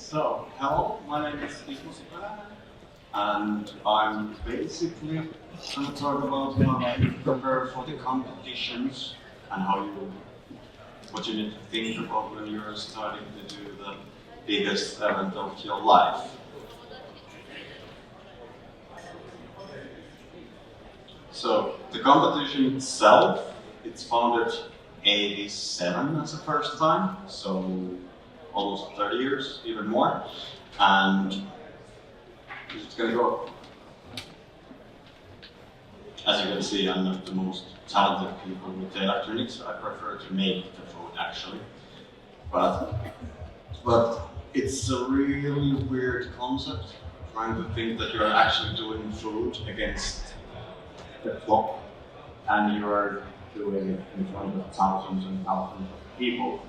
So, hello, my name is Ismo Sipeläinen, and I'm basically going to talk about how you prepare for the competitions and what you need to think about when you're starting to do the biggest event of your life. So, the competition itself, it's founded 87 as the first time, so almost 30 years, even more, and it's gonna go. As you can see, I'm not the most talented people with the electronics. I prefer to make the food actually, but it's a really weird concept. Trying to think that you're actually doing food against the clock, and you are doing it in front of thousands and thousands of people.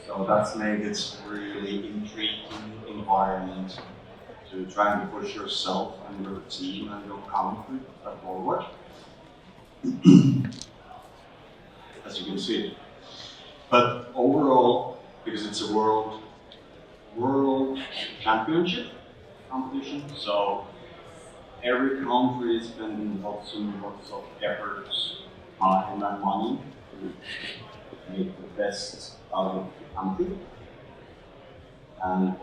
So that's made it really intriguing environment to try and push yourself and your team and your country forward. As you can see. But overall, because it's a world championship competition, so every country is spending lots and lots of efforts, time and money to make the best out of the country. And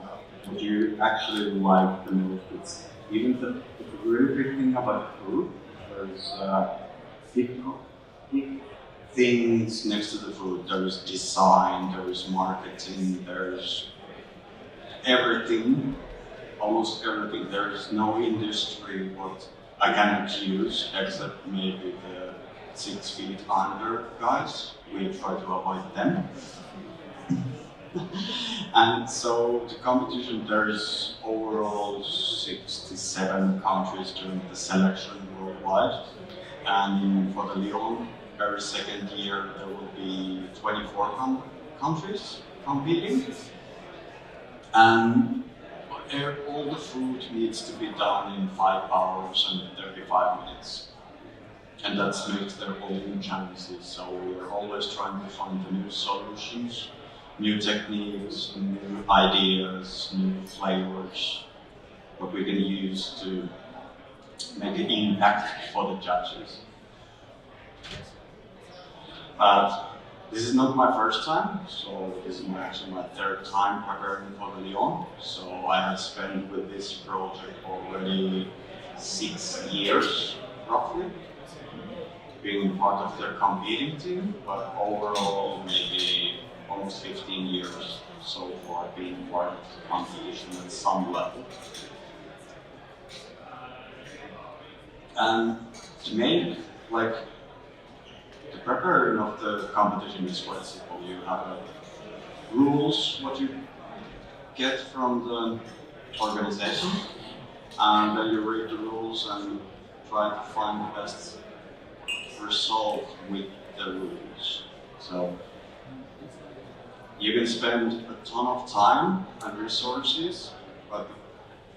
what you actually like the most is even if you're really big thing about food, there's big things next to the food. There's design, there's marketing, there's everything, almost everything. There is no industry what I cannot use except maybe the 6 feet under guys. We try to avoid them. And so the competition, there's overall 67 countries doing the selection worldwide. And for the Lyon, every second year there will be 24 countries competing. And all the food needs to be done in 5 hours and 35 minutes. And that makes their own chances. So we are always trying to find the new solutions, new techniques, new ideas, new flavors, what we can use to make an impact for the judges. But this is not my first time, so this is actually my 3rd time preparing for the Lyon. So I have spent with this project already 6 years, roughly, being part of their competing team, but overall maybe almost 15 years so far being part of the competition at some level. And to me, the preparation of the competition is quite simple. You have rules, what you get from the organization, and then you read the rules and try to find the best result with the rules. So you can spend a ton of time and resources, but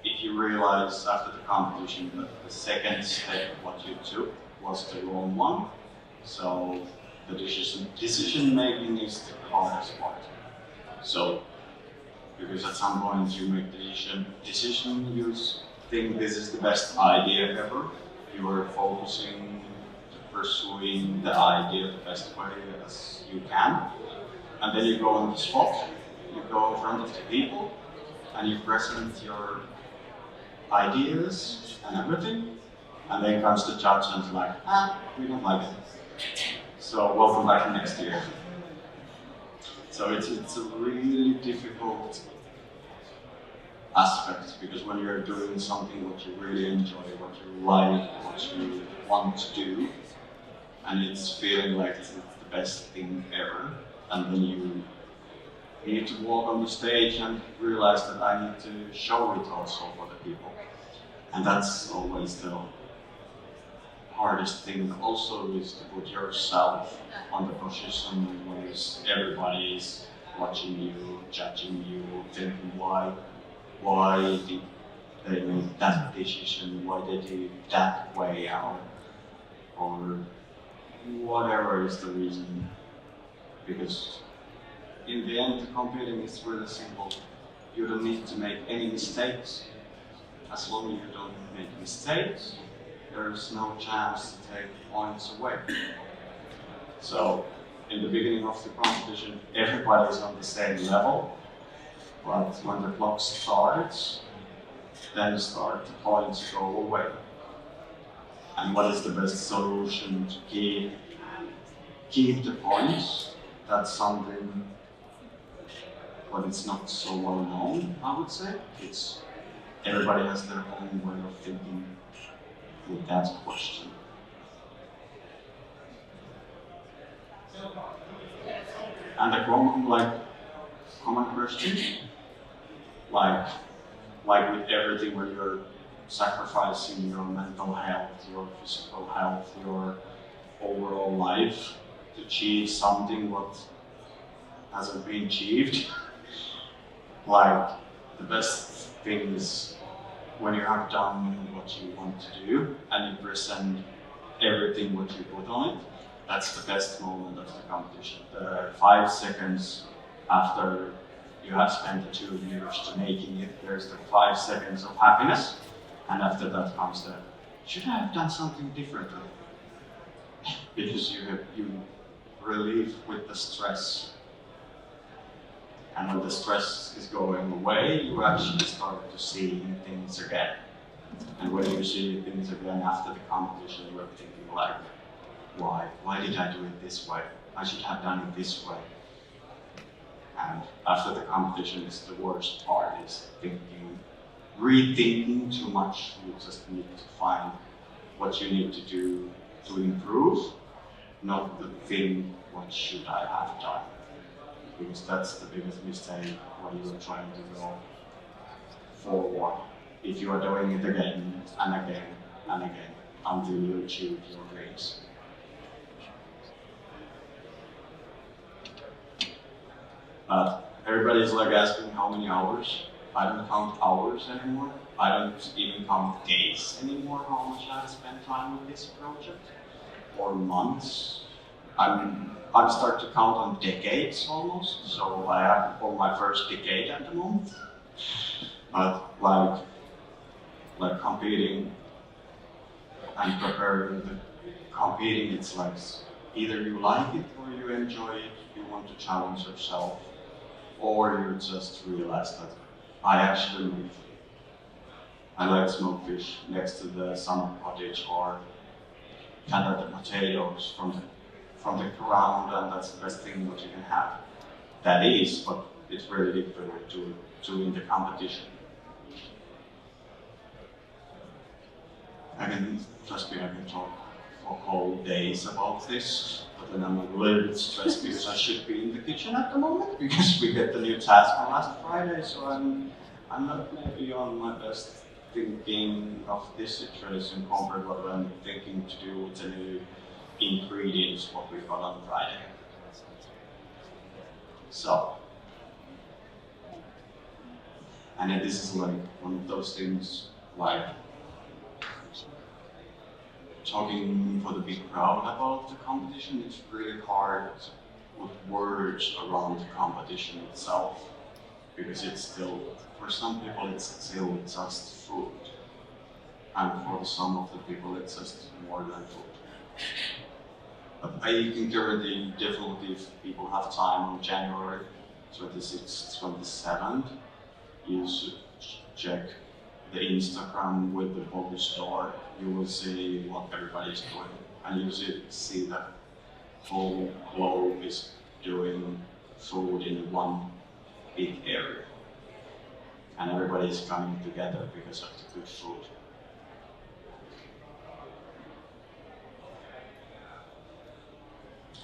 if you realize after the competition that the second step what you took was the wrong one, so the decision making is the hardest part. So because at some point you make the decision, you think this is the best idea ever, you are focusing pursuing the idea the best way as you can, and then you go on the spot, you go in front of the people, and you present your ideas and everything, and then comes the judge and is like, we don't like it. So welcome back next year. So it's a really difficult aspect, because when you're doing something what you really enjoy, what you like, what you want to do, and it's feeling like it's the best thing ever, and then you need to walk on the stage and realize that I need to show it also for the people. And that's always the hardest thing also, is to put yourself on the position when everybody is watching you, judging you, thinking why did they make that decision, why they did it that way, or whatever is the reason. Because in the end, the competing is really simple. you don't need to make any mistakes. As long as you don't make mistakes, there's no chance to take points away. So, in the beginning of the competition, everybody is on the same level, but when the clock starts, then the points go away. And what is the best solution to keep the points? That's something, but it's not so well known, I would say. Everybody has their own way of thinking with that question. And the common question, like with everything where you're sacrificing your mental health, your physical health, your overall life to achieve something what hasn't been achieved. Like the best thing is when you have done what you want to do and you present everything what you put on it. That's the best moment of the competition. The 5 seconds after you have spent the 2 years to making it, there's the 5 seconds of happiness, and after that comes the, should I have done something differently? Because you relieve with the stress. And when the stress is going away, you actually start to see things again. And when you see things again after the competition, you're thinking like, why? Why did I do it this way? I should have done it this way. And after the competition is the worst part, is rethinking too much. You just need to find what you need to do to improve, not the thing, what should I have done? Because that's the biggest mistake when you are trying to go forward. If you are doing it again and again and again until you achieve your dreams. Everybody's like asking how many hours. I don't count hours anymore. I don't even count days anymore, how much I have spent time with this project, or months. I'm starting to count on decades almost, so I have for my first decade at the moment. But like competing and preparing the competing, it's like either you like it or you enjoy it, you want to challenge yourself, or you just realize that I like smoked fish next to the summer cottage, or gather the potatoes from the ground, and that's the best thing what you can have. That is, but it's really difficult to do in the competition. I can talk for whole days about this, but then I'm a little bit stressed because I should be in the kitchen at the moment because we get the new task on last Friday, so I'm not maybe on my best thinking of this situation compared to what I'm thinking to do with the new ingredients what we got on Friday. So, and then this is like one of those things like talking for the big crowd about the competition. It's really hard with words around the competition itself because it's still, for some people it's still just food, and for some of the people it's just more than food. But I can guarantee definitely if people have time on January 26th, 27th, you should check the Instagram with the Bocuse store. You will see what everybody's doing, and you see that whole globe is doing food in one big area. And everybody is coming together because of the good food.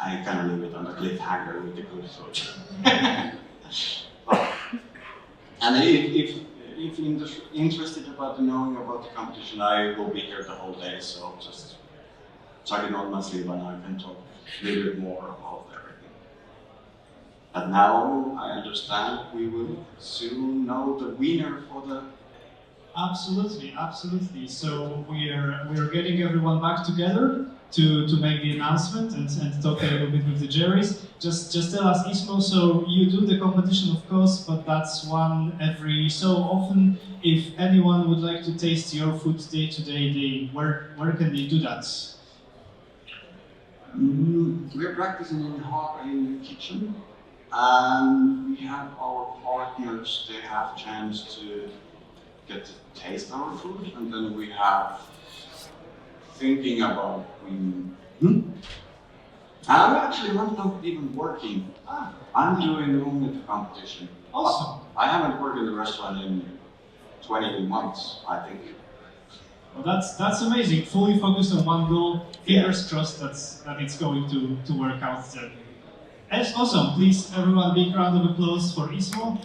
I kind of leave it on the cliffhanger with the good food. And if interested about knowing about the competition, I will be here the whole day, so just check it on my sleeve and I can talk a little bit more about everything. But now I understand we will soon know the winner for the... Absolutely. So we are getting everyone back together to make the announcement and talk a little bit with the juries. Just tell us, Ismo, so you do the competition, of course, but that's one every so often. If anyone would like to taste your food day, where can they do that? We're practicing in the kitchen, and we have our partners. They have a chance to get to taste our food, and then we have thinking about I'm actually not even working. I'm doing only the competition. Awesome. I haven't worked in the restaurant in 20 months, I think. Well, that's amazing. Fully focused on one goal. Fingers crossed that it's going to work out. That's awesome. Please, everyone, big round of applause for Ismo.